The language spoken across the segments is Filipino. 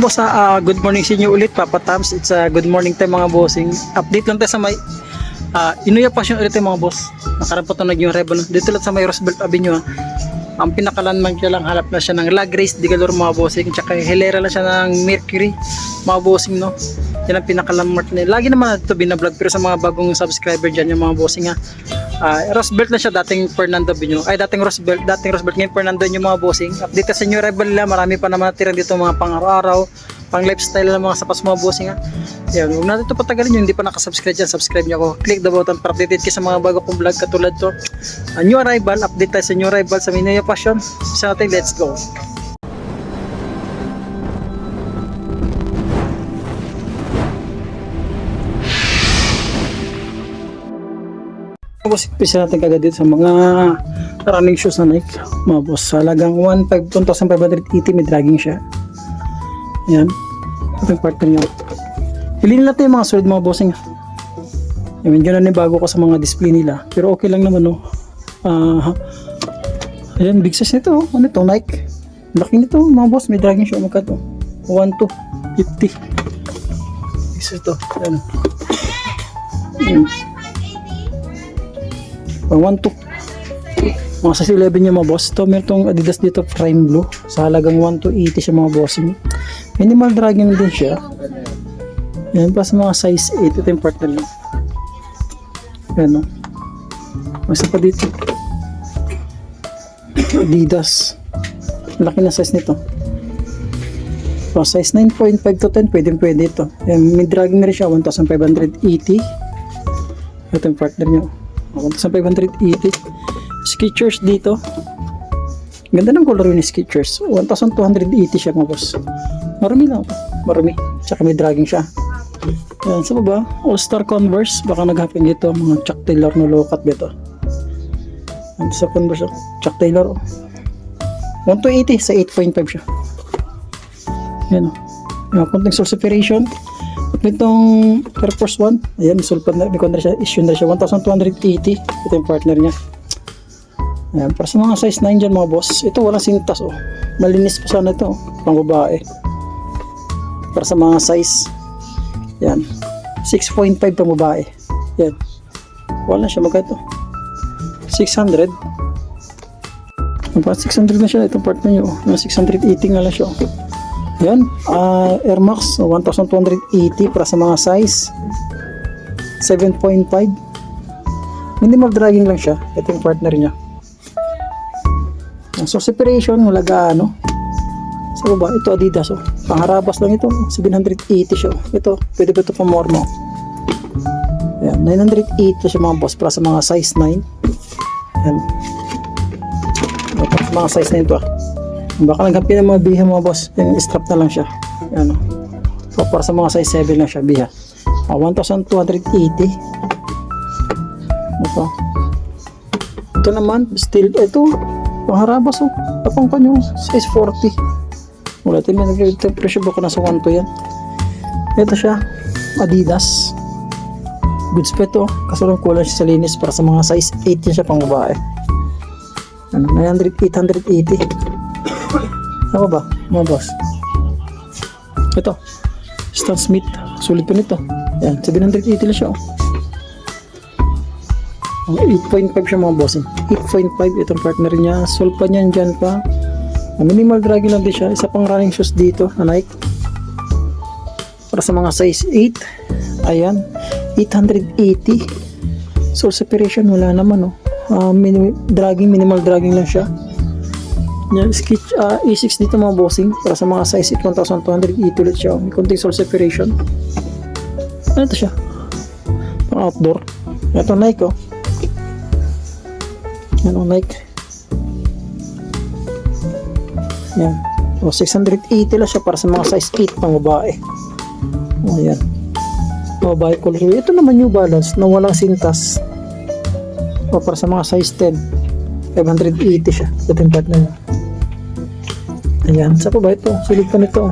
Boss, good morning sa inyo ulit, Papa Tams. It's good morning tayo mga bossing. Update lang tayo sa may Inuya Passion ulit tayo mga boss. Nakarampot na yung Rebel. Dito lang sa may Roosevelt Avenue. Ang pinakalandmark niya lang, halap na siya ng La Grace de Galore mga bossing. Tsaka hilera lang siya ng Mercury mga bossing, no. Yan ang pinakalandmark niya. Lagi naman ito binablog, pero sa mga bagong subscriber dyan yung mga bossing Roosevelt na siya, dating Fernando Avenue. Dating Roosevelt ngayon Fernando yung mga bossing. Update sa inyo Rebel nila, marami pa naman natira dito mga pang-araw-araw, pang lifestyle ng mga sapas mga bossing Yan, huwag natin ito patagalin. Yung hindi pa nakasubscribe dyan, subscribe nyo ako. Click the button para updated kayo sa mga bago kong vlog katulad to. New arrival, update tayo sa new arrival sa Inuya Passion. Isa natin, let's go. Boss, pisa natin kagad dito sa mga running shoes na Nike mga boss. Halagang 1,580, may dragging siya. Yan, ito yung partner nyo. Hilin natin yung mga solid mga bossing. Medyo na bago ko sa mga display nila, pero okay lang naman, no. Ayan, big size nito. Ano ito, Nike? Laki nito mga boss, may dragging siya. Magka to 1,250. Big size ito. Ayan. Pang 1,2. Mga size 11 yung mga boss. Ito, meron itong Adidas dito, Prime Blue. Sa halagang 1,280 siya mga bossing. Minimal dragging din siya. Yan, pa sa mga size 8. Ito yung partner niya. Yan, no. Masa pa dito. Adidas. Laki na size nito. So, size 9.5 to 10, pwede ito. Yan, may dragging na rin siya, 1,580. Ito yung partner niya. 1,580. Skechers dito. Ganda ng color yun ni Skechers. 1,280 siya mga boss. Marami lang. Marami. Tsaka may dragging siya. Yan, sa baba, All-Star Converse. Baka naghapin dito mga Chuck Taylor na low-cut dito. Yan, sa Converse, Chuck Taylor. 1,280 sa 8.5 siya. Yan, yung konting sole separation. Itong Air Force 1, ayan, sulpad na, issue na siya, 1,280. Ito yung partner niya. Ayan, para sa mga size 9 dyan mga boss. Ito walang sintas, oh. Malinis pa sana ito, oh. Pang babae. Para sa mga size, yan, 6.5 pang babae. Yan, wala siya, magkano ito? 600. Magpa 600 na siya, itong partner niyo, oh. 680 nga lang siya, oh. Yan, Air Max 1,280 para sa mga size 7.5. Minimal dragging lang siya. Ito yung partner niya. So separation, halaga ano sa baba, ito Adidas, oh. Pangharabas lang ito, 780 siya. Ito, pwede ba ito pamormo? Yan, 980 siya mga boss para sa mga size 9. Yan, para sa mga size 9 ito, baka naghampi ng mga biha mga boss. Yung strap na lang siya. Ano. So para sa mga size 7 lang siya biha. 1,280. Ito naman still, ito pangharabas, oh. Tapang pa nyo size 40. Wala tayo may presyo, baka nasa 1 to yan. Ito siya Adidas. Goods pa ito, kaso lang kulang siya sa linis. Para sa mga size 8 yan siya pang babae. 880. Ano ba mga boss? Ito Stan Smith, sulit pa nito. Yan, 780 lang siya, oh. 8.5 siya mga boss, 8.5. Itong partner niya, sol pa niyan dyan pa. Minimal dragging lang din siya. Isa pang running shoes dito na Nike para sa mga size 8. Ayan, 880. Sole separation wala naman, oh. Minimal dragging lang siya. Yan, Sketch A6 dito mga bossing para sa mga size 8, 1,280 ulit siya. May konting sole separation. Ano ito siya? Pang outdoor. Ito Nike, oh. Yan, oh, Nike. Yan, so 680 lang siya para sa mga size 8 pang babae. Oh, yan, babae color. Ito naman New Balance na walang sintas, oh, para sa mga size 10, 580 siya. Ito yung partner niya. Ayan, sa pa ba ito? Sulit pa nito.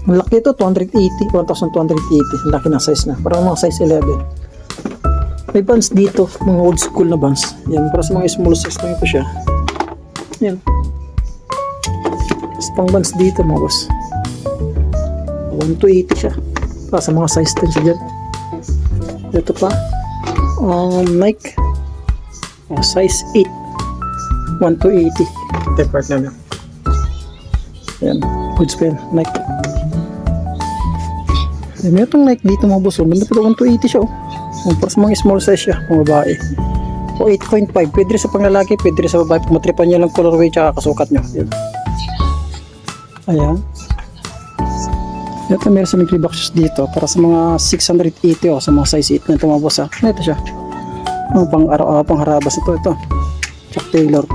Malaki ito, 280, 1,280. Laki na size na. Parang mga size 11. May bands dito, mga old school na bands. Yan, para sa mga small size lang ito siya. Yan. Pang bands dito mga boss. 1 to 80 siya. Para sa mga size 10 siya dyan. Ito pa. Nike. Size 8. 1 to 80. Ito yung part namin. Ayan. Goods pa yan. Nike. May itong Nike dito mga boss. Ganda pa ito. 1 to 80 siya. Para sa mga small size siya. Mga babae. O 8.5. Pwede rin sa panglalaki. Pwede rin sa babae. Kung matripan nyo lang colorway tsaka kasukat nyo. Ayan. Ayan. Ito meron sa mga boxes dito. Para sa mga 680 sa mga size 8 na ito mga boss. Ito siya. Pang harabas ito. Ito. Chuck Taylor.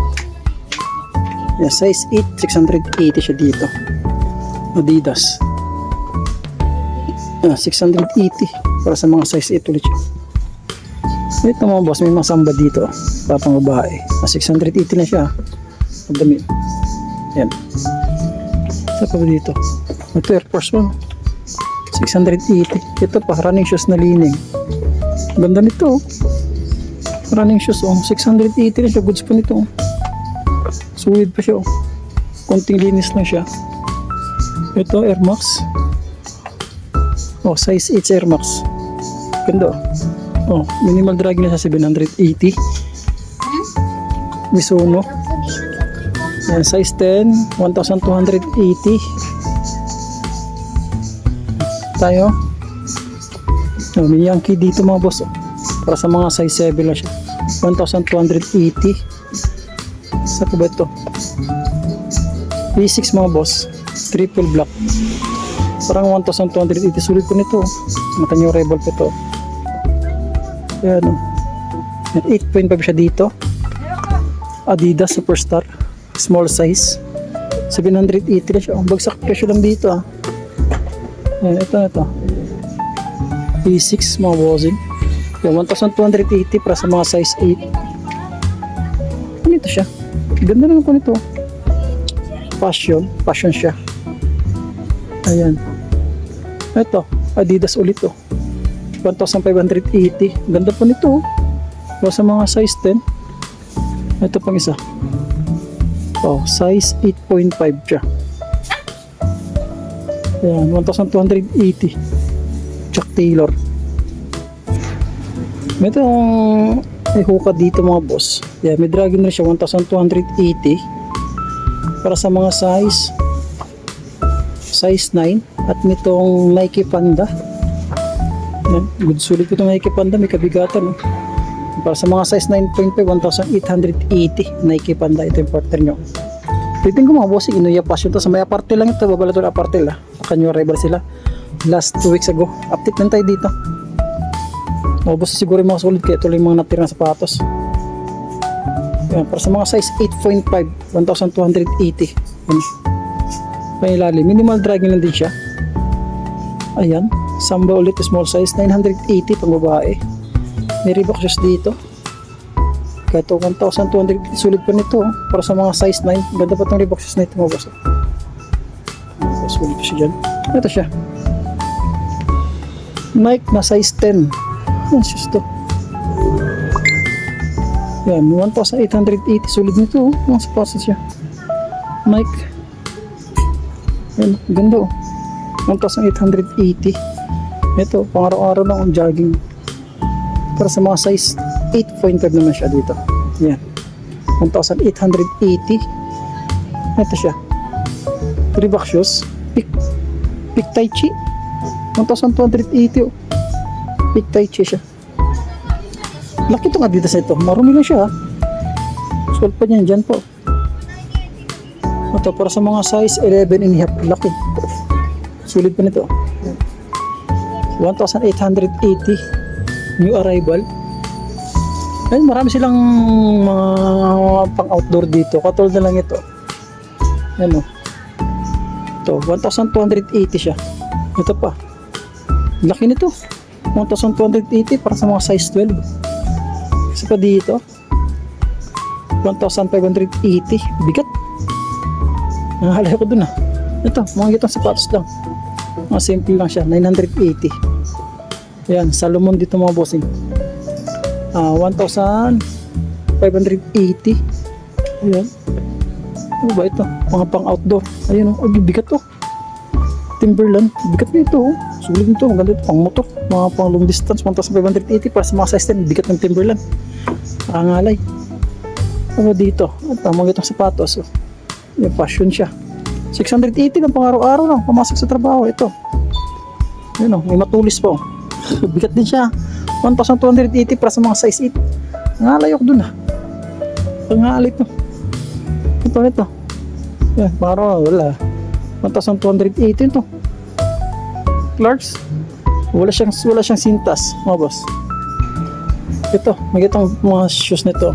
Yeah, size 8. 680 siya dito. Adidas. 680 para sa mga size 8 ulit siya. Ito mga boss, may mga samba dito para pang babae. 680 na siya. Magdami. Yan. Sa pa dito. Ito Air Force 1. 680. Ito pa, running shoes na lining. Ganda nito. Running shoes. 680 na siya. Goods pa nito. Sulit pa siya. Konting linis lang siya. Ito Air Max. Size 8 Air Max. Ganda. Minimal drag na sa 780. Mizuno. Yan, size 10, 1,280. Tayo. May Yankee dito mga boss. Para sa mga size 7 lang siya. 1,280. Sa pa ba ito? V6 mga boss. Triple black. Parang 1,280. Sulit ko nito. Mata nyo rebel pa ito. Ayan o. 8.5 siya dito. Adidas Superstar. Small size. 780 na siya. Bagsak presyo lang dito ah. Ayan, ito. V6 mga bossing. 1,280 para sa mga size 8. Ano ito siya? Ganda naman ko nito. Passion siya. Ayan. Ito, Adidas ulit oh. 1,580. Ganda po nito oh. Para sa mga size 10. Ito pang isa. Size 8.5 siya. Ayan, 1,280. Chuck Taylor. Ito may hookah dito mga boss. Yeah, may dragon rin siya 1,280 para sa mga size 9 at nitong Nike Panda. Yan, good sulit itong Nike Panda, may kabigatan. Para sa mga size 9.5, 1,880 Nike Panda. Ito yung partner nyo. Pitin ko mga boss, Inuya Passion to. Sa may aparte lang ito, babala ito na aparte lah. Kanyo rival sila. Last 2 weeks ago. Update lang tayo dito. Boss, siguro yung mga solid kaya ito lang yung mga natirang sapatos. Yan, para sa mga size 8.5, 1,280. Yan. Panilalim. Minimal dragging lang din siya. Ayan. Samba ulit, small size, 980 pang babae. May Reebok shoes dito. Kaya ito, 1,200. Sulit pa nito. Para sa mga size 9. Ganda pa itong Reebok shoes na ito mga boss. Sulit pa siya dyan. Ito siya. Nike na size 10. Yan shoes to. Yan, 1,880. Sulit nito. Mga sapatos siya. Nike. Yan, ganda oh. 1,880. Ito, pang araw-araw lang ang jogging. Para sa mga size 8.5 naman siya dito. Yan. 1,880. Ito siya. Reebok shoes. Pick Tai Chi. 1,280 oh. Pick Tai Chi siya. Laki itong Adidas ito. Marumi lang siya. Sulit pa niyan dyan po. Ito para sa mga size 11 and a half. Laki. Sulit pa nito. 1,880. New arrival. Ayun, marami silang mga pang outdoor dito. Katulad na lang ito. Ano? Ito, 1,280 siya. Ito pa. Laki nito. 1,280 para sa mga size 12. Isa pa dito. 1,580. Bigat. Nahalay ko dun ah. Ito, mga gitong sapatos lang. Mga simple lang siya. 980. Ayan, Salomon dito mga bossing. 1,580. Ayan. Ano ba ito? Mga pang outdoor. Ayun oh, bigat to. Timberland. Bigat na ito. Oh. Sulit nito. Maganda ito. Pang motor. Mga pang long distance. 1,580 para sa mga size 10. Bigat ng Timberland. Angalay. Ano dito? At tamang itong sapatos. Oh. May fashion siya. 680 lang pang araw-araw lang. Pamasok sa trabaho. Ito. Yun oh. May matulis pa. Oh. Bigat din siya. 1,280 para sa mga size 8. Angalay ako dun ah. Angalay ito. Ito. Yan. Pang araw. Wala. 1,280 ito. Clarks. Wala siyang sintas, mga boss. Ito, magitong mga shoes nito.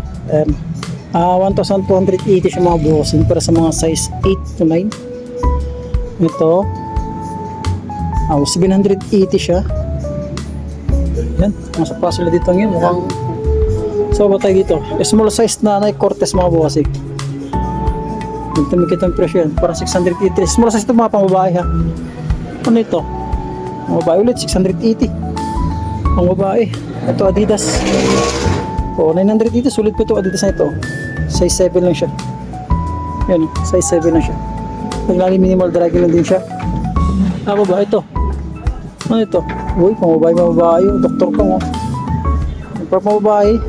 1,280 siya mga boss. Para sa mga size 8 to 9. Ito. 780 siya. Yan, nasa puzzle dito ngayon. Mukhang so ba tayo dito? Small size na Nike Cortez mga boss. Ito magkita ang presyo yan. Para 680. Small size ito mga pang babae ha. Ano ito? Pang babae ulit. 680. Pang babae. Ito Adidas. O 980. Sulit po ito Adidas na ito. Size 7 lang siya. Yan. Size 7 lang siya. Naglali minimal dragging lang din siya. Ako ba? Ito. Ano ito? Uy, pang babae. Doktor Kong. Para pang babae.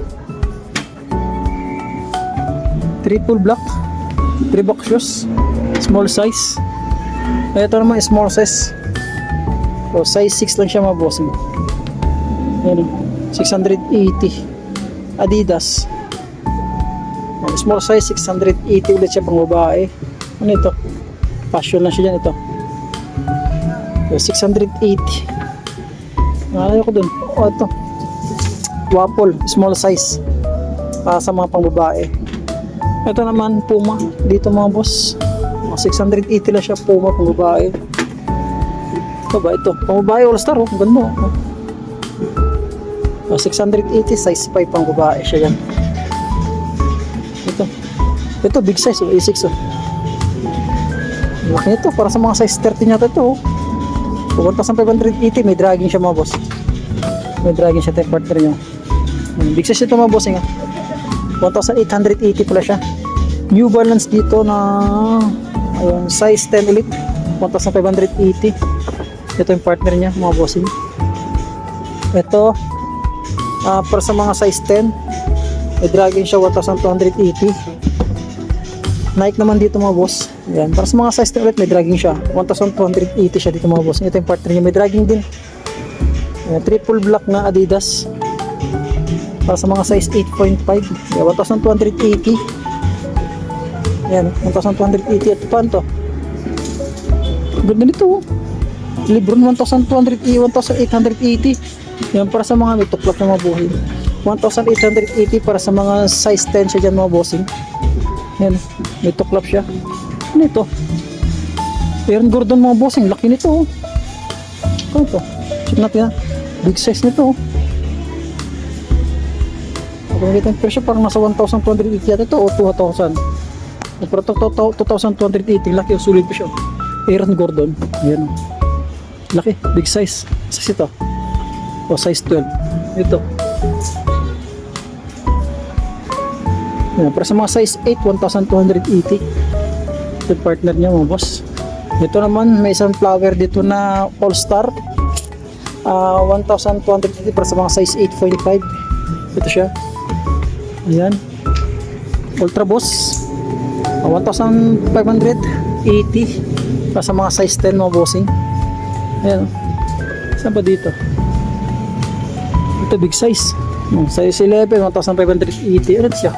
Triple black. Reebok shoes, small size. Ito naman small size. So size 6 lang siya mga boss. Yan, 680. Adidas. Small size 680 ulit siya pang babae. Ano ito? Fashion lang siya dyan ito. So, 680. Ayaw ko dun. Ito. Waffle, small size. Para sa mga pang babae. Ito naman, Puma. Dito mga boss. 680 lang siya, Puma, pang babae. Ito ba? Ito. Pang babae, all-star. Oh. Ganda. Oh. 680, size 5 pang babae siya yan. Ito, big size. Oh. A6. Oh. Laki ito. Para sa mga size 13 yata ito. Oh. 1,580. May dragging siya mga boss. May dragging siya. Type partner nyo. Big size ito mga boss. 1,880 pala siya. New Balance dito na ayun, size 10 ulit 1,580. Ito yung partner niya mga bossing. Ito para sa mga size 10 may dragging siya 1,280. Nike naman dito mga boss. Ayan. Para sa mga size 10 ulit may dragging siya 1,280 siya dito mga boss. Ito yung partner niya may dragging din. Ayan, triple black na Adidas. Para sa mga size 8.5 1,280. Yan, 1,280. At paano to? Ganda nito. Lebron 1,880. Yan para sa mga may tuklap na mga buhay. 1,880 para sa mga size 10 siya dyan mga bossing. Yan, may tuklap siya. Ano ito? Aaron Gordon mga bossing. Laki nito. Ano ito? Check natin ha. Big size nito. Kung nakita yung presyo parang nasa 1,280 yata ito o 2,000. Pero 2,280 laki o sulit pa siya. Aaron Gordon. Ayan o. Laki, big size. Size ito. O size 12. Ito. Ayan, para sa mga size 8, 1,280. Ito yung partner niya mga boss. Ito naman may isang flower dito na All Star. 1,280 para sa mga size 8.5. Ito siya. Ayan. Ultra Boss. 1,580 para sa mga size 10 mga bossing. Ayan. Saan ba dito? Ito big size. Size 11, 1,580. Ano siya?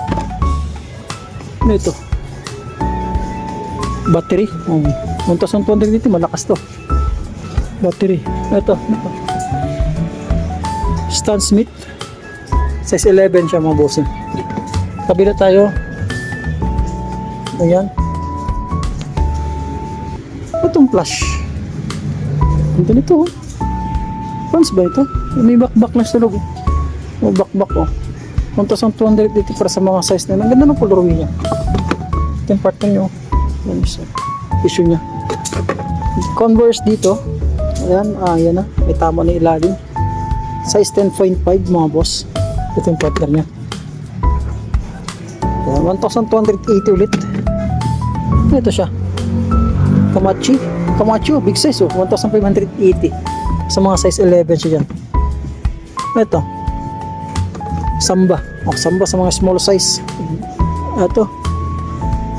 Ano ito? Battery. 1,280. Malakas to. Battery. Ito. Stan Smith. Size 11 siya mga bossing. Kabila tayo. Ayan. Itong flash. Ito nito. Pants ba ito? May backback na sa loob. May backback oh. 1,280 para sa mga size na yun. Ang ganda ng colorway niya. Ito yung part nyo. Yan isa. Issue niya. Converse dito. Ayan. Ayan na. May tama na ilalim. Size 10.5 mga boss. Ito yung partner niya. 1,280 ulit. Ito siya. Kamachi. Camacho, big size 1,580. Sa mga size 11 siya dyan. Ito. Samba. Samba sa mga small size. Ito.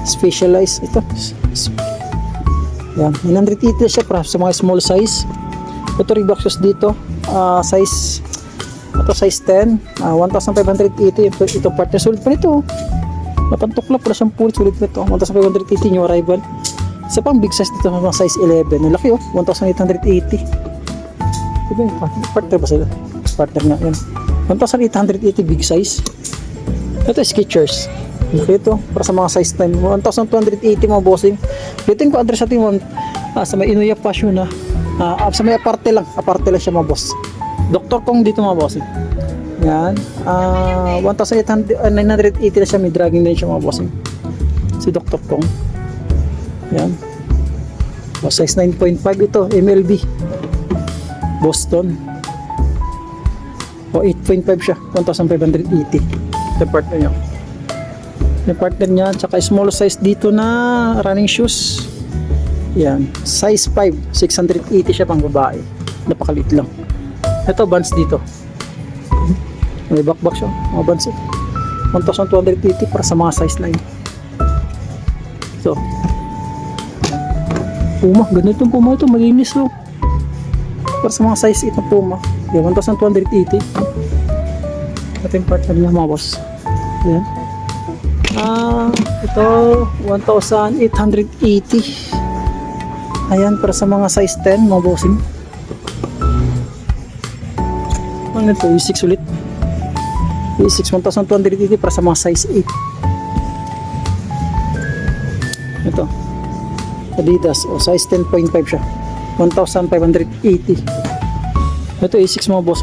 Specialized. Ito. Yan. 980 siya para sa mga small size. Ito Reebok shoes dito. Size ito size 10. 1,580. Ito partner. Sulit pa nito. Napantukla pala siyang pulit. Sulit pa ito. 1,580 new arrival. Isa pang big size dito mga size 11. Ang laki 1,880. Diba yung partner ba sila? Partner nga yan. 1,880 big size. Ito Skechers. Ito para sa mga size 10. 1,280 mga bossing. Ito yung address natin sa may Inuya Passion na. Sa may aparte lang siya mga boss. Dr. Kong dito mga bossing. Yan. 1,980 na siya. May dragging din siya mga bossing. Si Dr. Kong. Yan. Size 9.5 ito. MLB. Boston. 8.5 siya. 1,580. Ito partner niya. Yung partner niya. Tsaka small size dito na running shoes. Yan. Size 5. 680 siya pang babae. Napakaliit lang. Ito Vans dito. May backback siya. Mga Vans ito. 1,280 para sa mga size 9. So. Puma. Ganito yung Puma ito. Malinis oh. Para sa mga size 8 na Puma. Yan. 1,280. Ito yung partner niya mga boss. Yan. Ito 1,880. Ayan para sa mga size 10 mga bossing. Ano ito? E6 ulit. E6 1,280 para sa mga size 8. Ito Adidas size 10.5 siya. 1,580. Ito E6 mga boss.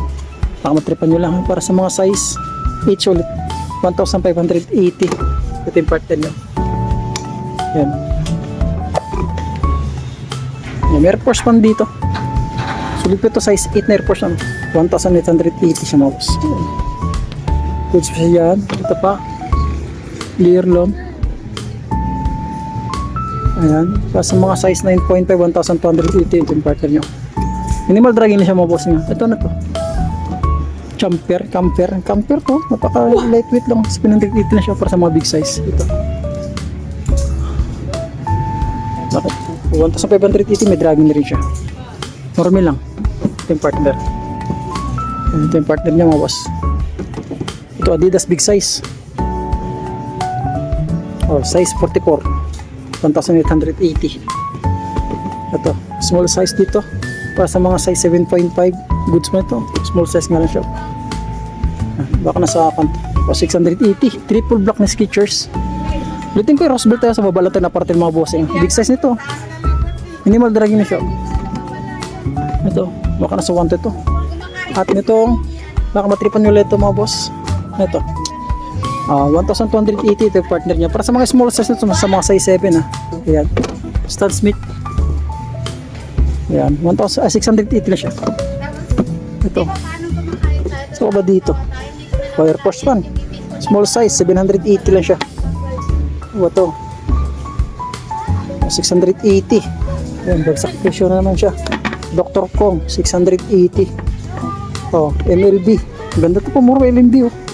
Pakamatripan nyo lang para sa mga size 8 ulit. 1,580. Ito yung partner nyo. Yan. May Air Force One dito. Sulit po ito size 8 na Air Force One. 1,880 siya mga boss. Goods pa siya yan. Ito pa. Learlon. Ayan. Sa mga size 9.5, 1,280 ito yung partner nyo. Minimal dragging na siya mga boss nyo. Ito na to. Camper to. Napaka lightweight lang. 780 na siya para sa mga big size. Ito. Bakit? 1,580 may dragging na rin siya. Normal lang. Ito yung partner. Ito yung partner niya mga boss. Ito Adidas big size. Size 44. 1,880. Ito. Small size dito. Para sa mga size 7.5. Goods mo ito. Small size nga lang siya. Baka nasa 680. Triple block na Skechers. Ulitin ko yung Roosevelt tayo sa babalatan na parte ng mga bossing. Big size nito. Minimal dragging na siya. Ito. Baka nasa 1 to. At nitong baka matripan nyo ulit ito mga boss. Ito. 1,280 ito yung partner niya. Para sa mga small size nito. Sa mga size 7 ha. Ayan. Stan Smith. Ayan. 680 na siya. Ito. So ba dito? Air Force One. Small size. 780 lang siya. Ito. 680. Ayan. Bagsak presyo na naman siya. Dr. Kong. 680. MLB. Ganda ito po. Mura LMB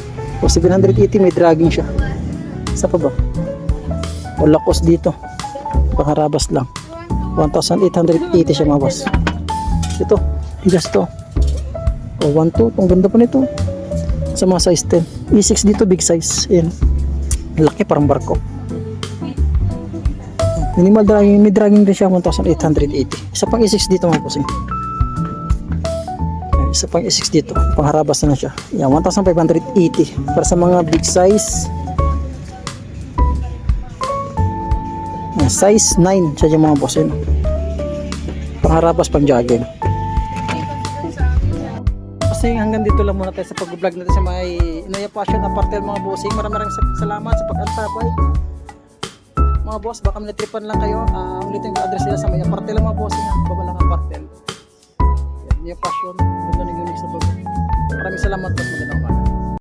780 may dragging siya. Isa pa ba? Lacoste dito. Pangharabas lang. 1,880 siya mga boss. Ito. Tigas to. 1,2. Ang ganda pa nito. Sa mga size 10. E6 dito big size. Ayan. Laki parang barko. Minimal dragging. May dragging din siya 1,880. Isa pang E6 dito mga boss. Isa pang E6 dito. Pangharabas na siya. Yan. 1,580. Para sa mga big size. Size 9 siya yung mga boss yun. Pangharabas pang jogging. Kasi hanggang dito lang muna tayo sa pag-vlog natin sa may Inuya Passion Apartel mga bossing. Maraming salamat sa pag-antabay. Mga boss, baka manatripan lang kayo. Ulitin ko address nila sa may Apartel mga bossing. Babalang Apartel. Inuya Passion. Ganda ng unique sa pag. Maraming salamat at magandang umaga.